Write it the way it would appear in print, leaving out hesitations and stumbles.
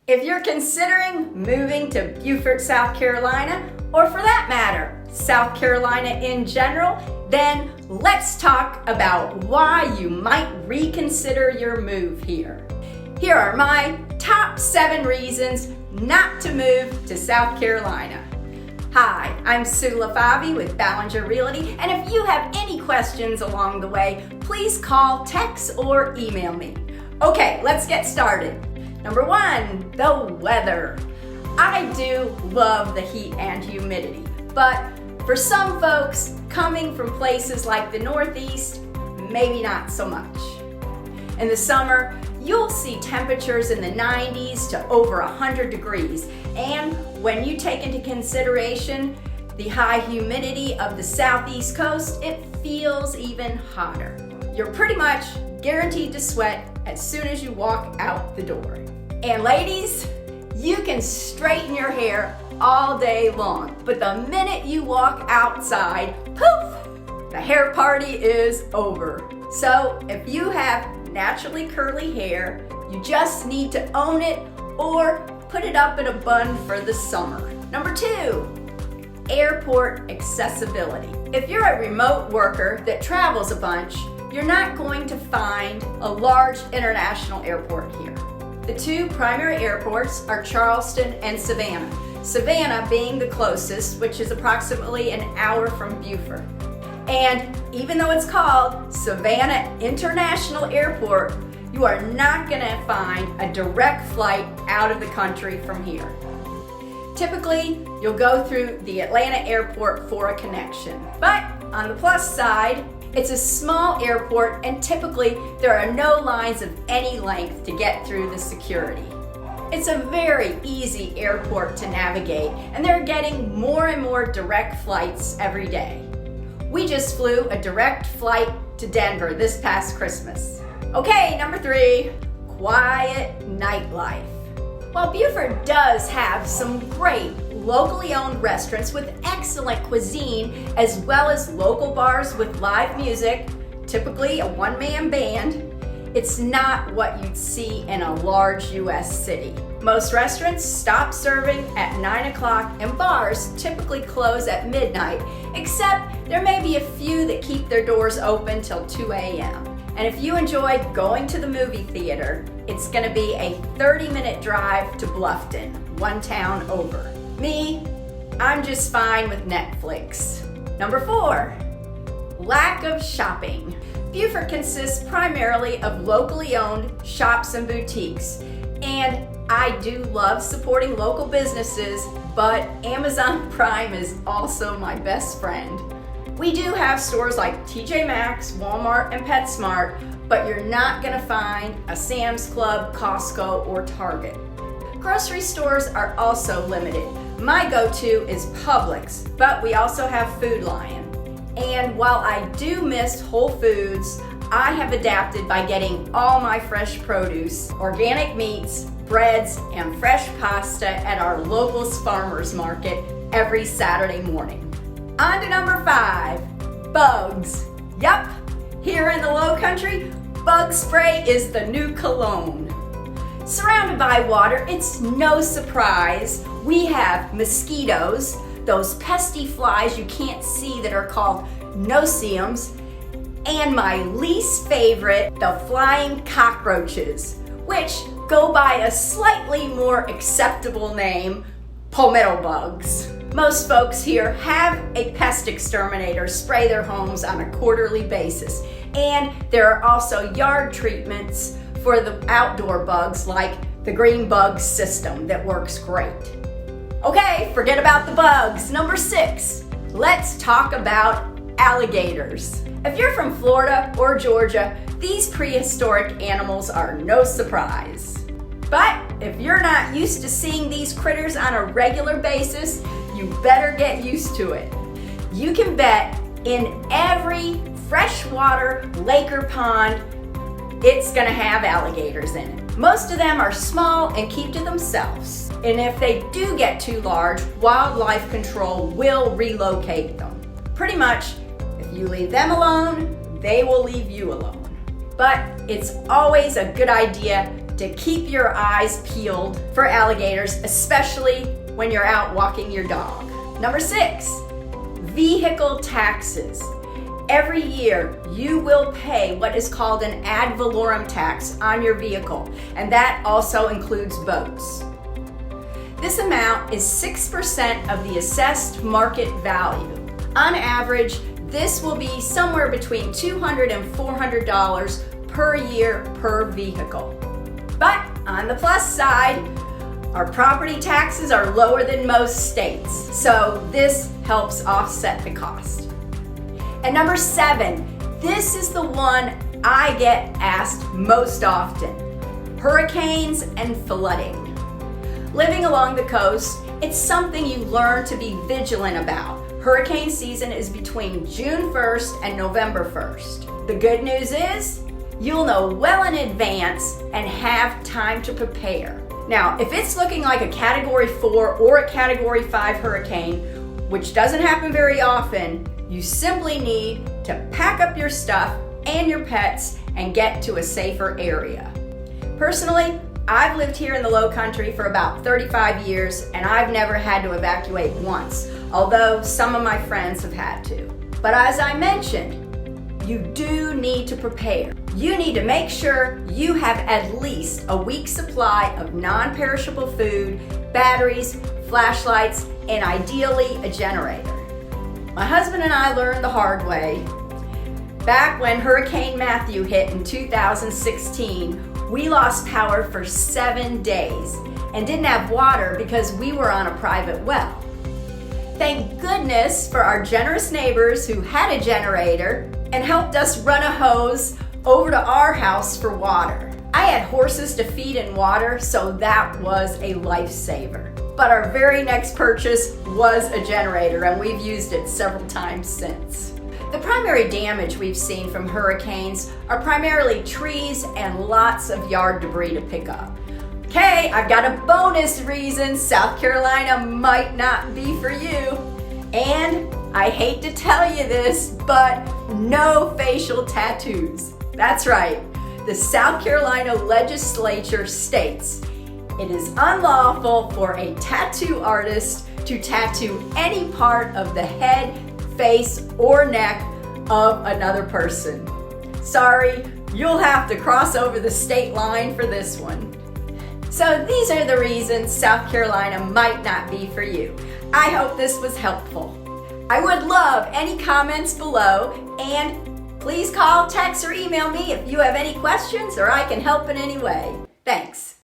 If you're considering moving to Beaufort, South Carolina, or for that matter, South Carolina in general, then let's talk about why you might reconsider your move here. Here are my top 7 reasons not to move to South Carolina. Hi, I'm Sue LeFavi with Ballinger Realty, and if you have any questions along the way, please call, text, or email me. Okay, let's get started. Number 1, the weather. I do love the heat and humidity, but for some folks coming from places like the Northeast, maybe not so much. In the summer, you'll see temperatures in the 90s to over 100 degrees, and when you take into consideration the high humidity of the southeast coast, it feels even hotter. You're pretty much guaranteed to sweat as soon as you walk out the door. And ladies, you can straighten your hair all day long, but the minute you walk outside, poof, the hair party is over. So if you have naturally curly hair, you just need to own it or put it up in a bun for the summer. Number 2, airport accessibility. If you're a remote worker that travels a bunch, you're not going to find a large international airport here. The 2 primary airports are Charleston and Savannah. Savannah being the closest, which is approximately an hour from Beaufort. And even though it's called Savannah International Airport, you are not going to find a direct flight out of the country from here. Typically, you'll go through the Atlanta airport for a connection. But on the plus side, it's a small airport, and typically there are no lines of any length to get through the security. It's a very easy airport to navigate, and they're getting more and more direct flights every day. We just flew a direct flight to Denver this past Christmas. Okay, number 3, quiet nightlife. While Beaufort does have some great locally owned restaurants with excellent cuisine, as well as local bars with live music, typically a one-man band, it's not what you'd see in a large U.S. city. Most restaurants stop serving at 9 o'clock and bars typically close at midnight, except there may be a few that keep their doors open till 2 a.m. And if you enjoy going to the movie theater, it's gonna be a 30-minute drive to Bluffton, one town over. Me, I'm just fine with Netflix. Number 4, lack of shopping. Beaufort consists primarily of locally owned shops and boutiques, and I do love supporting local businesses, but Amazon Prime is also my best friend. We do have stores like TJ Maxx, Walmart, and PetSmart, but you're not gonna find a Sam's Club, Costco, or Target. Grocery stores are also limited. My go-to is Publix, but we also have Food Lion. And while I do miss Whole Foods, I have adapted by getting all my fresh produce, organic meats, breads, and fresh pasta at our local farmers market every Saturday morning. On to number 5, bugs. Yup, here in the Lowcountry, bug spray is the new cologne. Surrounded by water, it's no surprise we have mosquitoes, those pesky flies you can't see that are called no-see-ums, and my least favorite, the flying cockroaches, which go by a slightly more acceptable name, palmetto bugs. Most folks here have a pest exterminator spray their homes on a quarterly basis, and there are also yard treatments for the outdoor bugs like the green bug system that works great. Okay, forget about the bugs. Number 6, let's talk about alligators. If you're from Florida or Georgia, these prehistoric animals are no surprise. But if you're not used to seeing these critters on a regular basis, you better get used to it. You can bet in every freshwater lake or pond, it's gonna have alligators in it. Most of them are small and keep to themselves. And if they do get too large, wildlife control will relocate them. Pretty much, if you leave them alone, they will leave you alone. But it's always a good idea to keep your eyes peeled for alligators, especially when you're out walking your dog. Number 6, vehicle taxes. Every year, you will pay what is called an ad valorem tax on your vehicle, and that also includes boats. This amount is 6% of the assessed market value. On average, this will be somewhere between $200 and $400 per year per vehicle. But on the plus side, our property taxes are lower than most states, so this helps offset the cost. And number 7, this is the one I get asked most often: hurricanes and flooding. Living along the coast, it's something you learn to be vigilant about. Hurricane season is between June 1st and November 1st. The good news is, you'll know well in advance and have time to prepare. Now, if it's looking like a Category 4 or a Category 5 hurricane, which doesn't happen very often, you simply need to pack up your stuff and your pets and get to a safer area. Personally, I've lived here in the Lowcountry for about 35 years and I've never had to evacuate once, although some of my friends have had to. But as I mentioned, you do need to prepare. You need to make sure you have at least a week's supply of non-perishable food, batteries, flashlights, and ideally a generator. My husband and I learned the hard way. Back when Hurricane Matthew hit in 2016, we lost power for 7 days and didn't have water because we were on a private well. Thank goodness for our generous neighbors who had a generator and helped us run a hose over to our house for water. I had horses to feed and water, so that was a lifesaver. But our very next purchase was a generator, and we've used it several times since. The primary damage we've seen from hurricanes are primarily trees and lots of yard debris to pick up. Okay, I've got a bonus reason South Carolina might not be for you. And I hate to tell you this, but no facial tattoos. That's right. The South Carolina legislature states it is unlawful for a tattoo artist to tattoo any part of the head, face, or neck of another person. Sorry, you'll have to cross over the state line for this one. So these are the reasons South Carolina might not be for you. I hope this was helpful. I would love any comments below, and please call, text, or email me if you have any questions or I can help in any way. Thanks.